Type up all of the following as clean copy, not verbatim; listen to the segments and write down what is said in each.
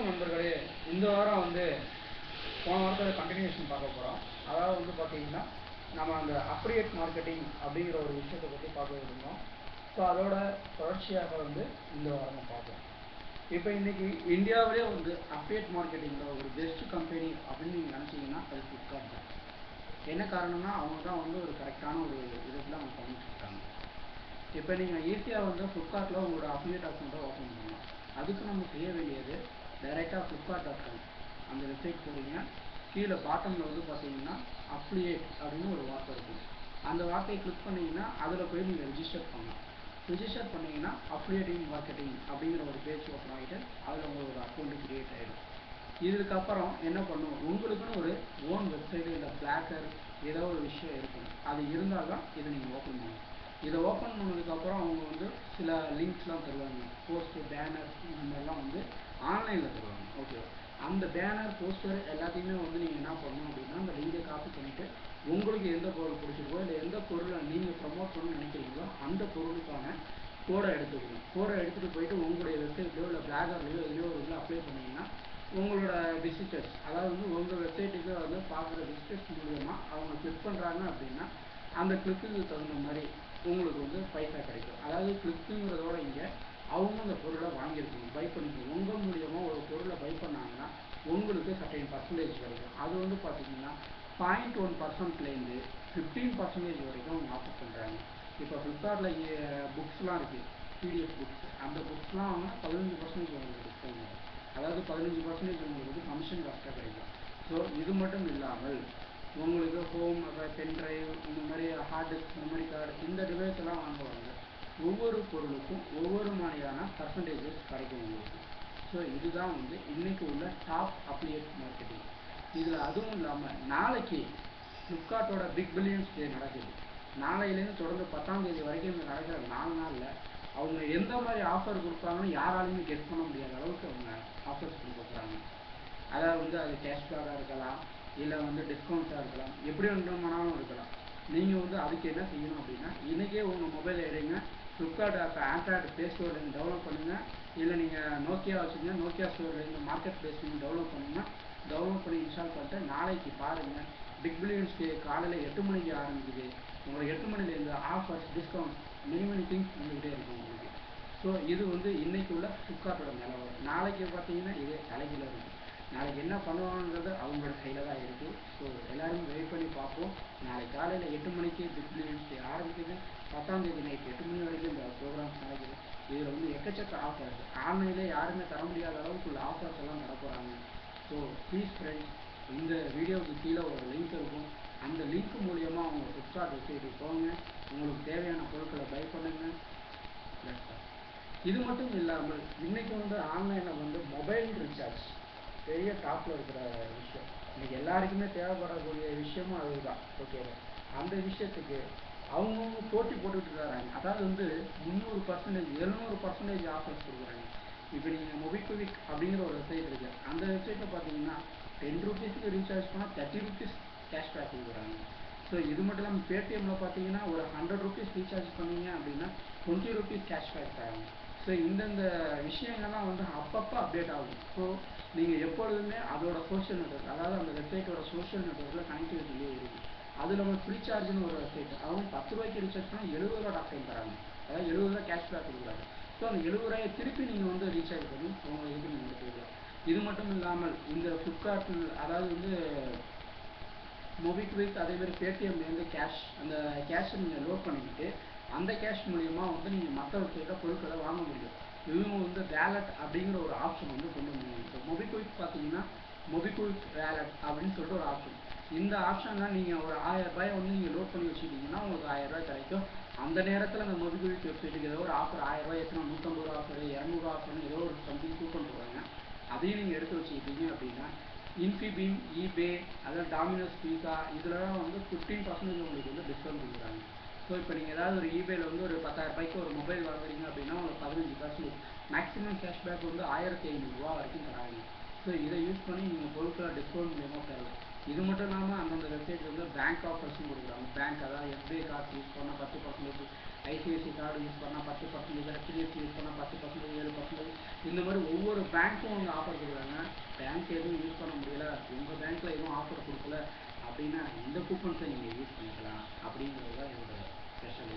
நண்பர்களே, இந்த வாரம் போன வாரத்தோட கண்டினியூஷன் பார்க்க போகிறோம். அதாவது பார்த்தீங்கன்னா நம்ம அந்த அப்ரியேட் மார்க்கெட்டிங் அப்படிங்கிற ஒரு விஷயத்தை பற்றி பார்க்க இருந்தோம். ஸோ அதோட தொடர்ச்சியாக இந்த வாரம் பார்ப்போம். இப்போ இன்னைக்கு இந்தியாவிலே அப்ரியேட் மார்க்கெட்டிங்கில் ஒரு பெஸ்ட் கம்பெனி அப்படின்னு நீங்கள் நினச்சிங்கன்னா அது ஃப்ளிப்கார்ட் தான். என்ன காரணம்னா அவங்க தான் ஒரு கரெக்டான ஒரு விதத்தில் அவங்க பண்ணிட்டு இருக்காங்க. இப்போ நீங்கள் ஈஸியாக ஃப்ளிப்கார்ட்டில் உங்களோட அஃபிலியேட் அக்கௌண்ட்டை ஓப்பன் பண்ணலாம். அதுக்கு நம்ம செய்ய வேண்டியது டைரெக்டாக ஃப்ளிப்கார்ட்.com அந்த வெப்சைட் போகிறீங்க. கீழே பாட்டமில் பார்த்தீங்கன்னா அஃபிலியேட் அப்படின்னு ஒரு வார்த்தை இருக்குது. அந்த வார்த்தையை கிளிக் பண்ணிங்கன்னா அதில் போய் நீங்கள் ரிஜிஸ்டர் பண்ணலாம். ரிஜிஸ்டர் பண்ணிங்கன்னா அஃபிலியேட்டிங் மார்க்கெட்டிங் அப்படிங்கிற ஒரு பேஜ் ஓப்பன் ஆகிட்டு அதில் உங்களுக்கு ஒரு அக்கௌண்ட்டு க்ரியேட் ஆகிடும். இதுக்கப்புறம் என்ன பண்ணும், உங்களுக்குன்னு ஒரு ஓன் வெப்சைட்டு இல்லை பிளாக்கர் ஏதோ ஒரு விஷயம் இருக்கணும். அது இருந்தால் தான் இதை நீங்கள் ஓப்பன் பண்ணணும். இதை ஓப்பன் பண்ணதுக்கப்புறம் அவங்க சில லிங்க்ஸ்லாம் தருவாங்க. போஸ்ட்டு, பேனர் இந்த மாதிரிலாம் ஆன்லைனில் தருவாங்க. ஓகே, அந்த பேனர், போஸ்டர் எல்லாத்தையுமே நீங்கள் என்ன பண்ணணும் அப்படின்னா அந்த லிங்கை காப்பி பண்ணிவிட்டு உங்களுக்கு எந்த பொருள் பிடிச்சிருக்கோ இல்லை எந்த பொருளை நீங்கள் ப்ரமோட் பண்ணணும்னு நினைக்கிறீங்களோ அந்த பொருளுக்கான கோடை எடுத்துக்கணும். கோடை எடுத்துகிட்டு போயிட்டு உங்களுடைய வெப்சைட்லையோ இல்லை பிளாகர்லையோ எதையோ ஒரு இதில் அப்ளை பண்ணிங்கன்னா உங்களோட விசிட்டர்ஸ், அதாவது உங்கள் வெப்சைட்டுக்கு பார்க்குற விசிட்டர்ஸ் மூலியமாக அவங்க கிளிக் பண்ணுறாங்க அப்படின்னா அந்த கிளிக்குக்கு தகுந்த மாதிரி உங்களுக்கு பைசா கிடைக்கும். அதாவது கிளிக்குங்கிறதோட இங்கே அவங்க அந்த பொருளை வாங்கியிருக்கணும், பை பண்ணிக்கணும். உங்கள் மூலியமாக ஒரு பொருளை பை பண்ணாங்கன்னா உங்களுக்கு சர்டைன் பர்சன்டேஜ் கிடைக்கும். அது பார்த்தீங்கன்னா 0.1%லேருந்து 15% வரைக்கும் அவங்க ஆஃபர் பண்ணுறாங்க. இப்போ ஃப்ளிப்கார்ட்டில் புக்ஸ்லாம் இருக்குது, பிடிஎஃப் புக்ஸ். அந்த புக்ஸ்லாம் அவங்க 15% உங்களுக்கு டிஸ்கவுண்ட் வரும். அதாவது 15% உங்களுக்கு கமிஷன் காஸ்ட்டாக கிடைக்கும். ஸோ இது மட்டும் இல்லாமல் உங்களுக்கு ஹோம், பென்ட்ரைவ், இந்த மாதிரி ஹார்ட் டிஸ்க், மெமரி கார்டு, இந்த டிவைஸ் எல்லாம் வாங்குவாங்க. ஒவ்வொரு பொருளுக்கும் ஒவ்வொரு மாதிரியான பர்சன்டேஜஸ் கிடைக்கும் உங்களுக்கு. ஸோ இதுதான் இன்றைக்கி உள்ள டாப் அஃபிலியேட் மார்க்கெட்டிங். இதில் அதுவும் இல்லாமல் நாளைக்கு ஃப்ளிப்கார்ட்டோட பிக் பில்லியன்ஸ் டே நடக்குது. நாளையிலேருந்து தொடர்ந்து 10ஆம் தேதி வரைக்கும் இந்த நடக்கிற 4 நாளில் அவங்க எந்த மாதிரி ஆஃபர் கொடுப்பாங்கன்னு யாராலையுமே கெட் பண்ண முடியாத அளவுக்கு அவங்க ஆஃபர்ஸ் கொடுக்க போகிறாங்க. அதாவது அது கேஷ்பேக்காக இருக்கலாம், இல்லை டிஸ்கவுண்ட்டாக இருக்கலாம், எப்படி வேணுமானாலும் இருக்கலாம். நீங்கள் அதுக்கு என்ன செய்யணும் அப்படின்னா இன்றைக்கே உங்கள் மொபைல் எடுங்க, ஃப்ளிப்கார்ட் ஆப் ஆண்ட்ராய்டு ப்ளே ஸ்டோர்லேருந்து டவுன்லோட் பண்ணுங்கள். இல்லை நீங்கள் நோக்கியா வச்சுங்க, நோக்கியா ஸ்டோர்லேருந்து மார்க்கெட் ப்ளேஸ்லேருந்து டவுன்லோட் பண்ணுங்கள். டவுன்லோட் பண்ணி இன்ஸ்டால் பண்ணிட்டு நாளைக்கு பாருங்கள். பிக் பில்லியன்ஸ் டே காலையில் 8 மணிக்கு ஆரம்பிக்குது. உங்களுக்கு 8 மணிலேருந்து ஆஃபர்ஸ், டிஸ்கவுண்ட்ஸ், மெனி திங்ஸ் வந்துக்கிட்டே இருக்கும் உங்களுக்கு. ஸோ இது இன்றைக்கி உள்ள ஃப்ளிப்கார்ட்டோட நிலவரம். நாளைக்கு பார்த்தீங்கன்னா இதே தலைகீழ இருக்குது. நாளைக்கு என்ன பண்ணுவாங்கன்றது அவங்களோட கையில் தான் இருக்குது. ஸோ எல்லோரும் வெயிட் பண்ணி பார்ப்போம். நாளைக்கு காலையில் 8 மணிக்கு பிக் பில்லியன்ஸ் டே ஆரம்பிக்குது. 10ஆம் தேதி நைட் 8 மணி வரைக்கும் இந்த ப்ரோக்ராம்ஸ் நடக்குது. இதில் எக்கச்சக்க ஆஃபர்ஸ், ஆன்லைனில் யாருமே தர முடியாத அளவுக்கு உள்ள ஆஃபர்ஸ் எல்லாம் தர போகிறாங்க. ஸோ ப்ளீஸ் ஃப்ரெண்ட்ஸ், இந்த வீடியோவுக்கு கீழே ஒரு லிங்க் இருக்கும். அந்த லிங்க் மூலியமாக அவங்க ஃப்ளிப்கார்ட் வெப்சைட்டுக்கு போங்க, உங்களுக்கு தேவையான பொருட்களை பை பண்ணுங்கள். இது மட்டும் இல்லாமல் இன்றைக்கி ஆன்லைனில் மொபைல் ரீசார்ஜ் பெரிய டாப்பில் இருக்கிற விஷயம். இன்றைக்கி எல்லாருக்குமே தேவைப்படக்கூடிய விஷயமும் அதுதான். ஓகே, அந்த விஷயத்துக்கு அவங்கவுங்க போட்டி போட்டுக்கிட்டு இருக்கிறாங்க. அதாவது 300%, 700% ஆஃபர்ஸ் கொடுக்குறாங்க. இப்போ நீங்கள் மொபிக்விக் அப்படிங்கிற ஒரு வெப்சைட் இருக்குது. அந்த வெப்சைட்டில் பார்த்தீங்கன்னா 10 ரூபீஸ்க்கு ரீசார்ஜ் பண்ணால் 30 ரூபீஸ் கேஷ்பேக் கொடுக்குறாங்க. ஸோ இது மட்டும் இல்லாமல் பேடிஎம்மில் பார்த்தீங்கன்னா ஒரு 100 ரூபீஸ் ரீசார்ஜ் பண்ணீங்க அப்படின்னா 20 ரூபீஸ் கேஷ்பேக் தராங்க. ஸோ இந்தந்த விஷயங்கள்லாம் அப்பப்போ அப்டேட் ஆகும். ஸோ நீங்கள் எப்பொழுதுமே அதோட சோஷியல் நெட்வொர்க், அதாவது அந்த வெப்சைட்டோட சோஷியல் நெட்வொர்க்கில் கனெக்டிவிட்டியே இருக்குது. அது நம்ம ஃப்ரீசார்ஜ்னு ஒரு வெப்சைட், அவங்க 10 ரூபாய்க்கு ரீசார்ஜ் பண்ணால் 70 ரூபா டாக் டைம் தராங்க. அதாவது 70 ரூபா கேஷ்பேக் கொடுக்குறாங்க. ஸோ அந்த 70 ரூபாயை திருப்பி நீங்கள் ரீசார்ஜ் பண்ணி அவங்க இதுக்கு நீங்கள் எடுத்துக்கலாம். இது மட்டும் இல்லாமல் இந்த ஃப்ளிப்கார்ட்டில், அதாவது மொபிக்விக், அதேமாதிரி பேடிஎம்லேருந்து கேஷ், அந்த கேஷை நீங்கள் லோட் பண்ணிக்கிட்டு அந்த கேஷ் மூலியமாக நீங்கள் மற்ற வெப்சைட்டில் பொருட்களை வாங்க முடியும். இவங்க வேலட் அப்படிங்கிற ஒரு ஆப்ஷன் கொண்டு வந்தாங்க. இப்போ மொபிக்விக் பார்த்தீங்கன்னா மொபிக்விக் வேலட் அப்படின்னு சொல்லிட்டு ஒரு ஆப்ஷன். இந்த ஆப்ஷனில் நீங்கள் ஒரு 1000 ரூபாயை நீங்கள் லோட் பண்ணி வச்சுக்கிட்டிங்கன்னா உங்களுக்கு 1000 ரூபாய் கிடைக்கும். அந்த நேரத்தில் அந்த மொபிக்விக் வெப்சைட்டுக்கு ஏதோ ஒரு ஆஃபர் 1000 ரூபாய் எத்தனை 150 ரூபா ஆஃபர், 200 ஆஃபர்னு ஏதோ ஒரு சம்திங் கூப்பன் போடுவாங்க. அதையும் நீங்கள் எடுத்து வச்சுக்கிட்டீங்க அப்படின்னா இன்ஃபிபீம், ஈபே, அதாவது டாமினோஸ் பீஸா, இதெல்லாம் 15% உங்களுக்கு டிஸ்கவுண்ட் கொடுக்குறாங்க. ஸோ இப்போ நீங்கள் ஏதாவது ஒரு ஈபேயில் ஒரு 10,000 ரூபாய்க்கு ஒரு மொபைல் வாங்குறீங்க அப்படின்னா உங்களுக்கு 15%, மேக்ஸிமம் கேஷ்பேக் 1500 ரூபா வரைக்கும் தராங்க. ஸோ இதை யூஸ் பண்ணி நீங்கள் பொருட்களை டிஸ்கவுண்ட் மூலியமாக பெறலாம். இது மட்டும் இல்லாமல் அந்தந்த வெப்சைட் பேங்க் ஆஃபர்ஸும் கொடுக்குறாங்க. பேங்க், அதாவது எஸ்பிஐ கார்டு யூஸ் பண்ணால் 10%, ஐசிஐசி கார்டு யூஸ் பண்ணால் 10%, ஹெச்டிஎஃப்சி யூஸ் பண்ணால் 10%, 7%, இந்த மாதிரி ஒவ்வொரு பேங்க்கும் அவங்க ஆஃபர் கொடுக்குறாங்க. பேங்க் எதுவும் யூஸ் பண்ண முடியல, உங்கள் பேங்க்கில் எதுவும் ஆஃபர் கொடுக்கல அப்படின்னா இந்த கூப்பன்ஸை நீங்கள் யூஸ் பண்ணிக்கலாம் அப்படிங்கிறது தான் என்னோட ஸ்பெஷல்.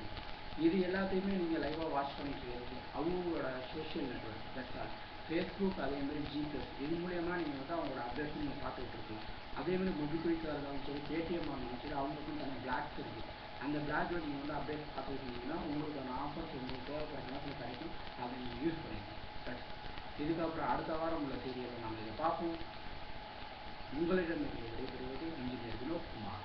இது எல்லாத்தையுமே நீங்கள் லைவாக வாட்ச் பண்ணிட்டு இருக்கு அவங்களோட social network. That's all. Facebook, அதேமாதிரி ஜிபிஎஸ், இது மூலயமா நீங்கள் வந்து அவங்களோட அப்டேட்ஸ் நீங்கள் பார்த்துட்டு இருக்கலாம். அதேமாதிரி மொபிக்விக்காக இருந்தாலும் சரி, பேடிஎம் இருந்தாலும் சரி, அவங்களுக்கும் தனி பிளாக்ஸ் இருக்குது. அந்த பிளாக்ல நீங்கள் வந்து அப்டேட் பார்த்துக்கிட்டீங்கன்னா உங்களுக்கான ஆஃபர்ஸ் உங்களுக்கு தேவைப்படுற நேரத்தில் கிடைக்கும். அதை நீங்கள் யூஸ் பண்ணிக்கலாம். இதுக்கப்புறம் அடுத்த வாரம் உள்ள செய்திகளை நாம் இதை பார்ப்போம். உங்களிடம் விடைபெறுவது இன்ஜினியர் வினோத் குமார்.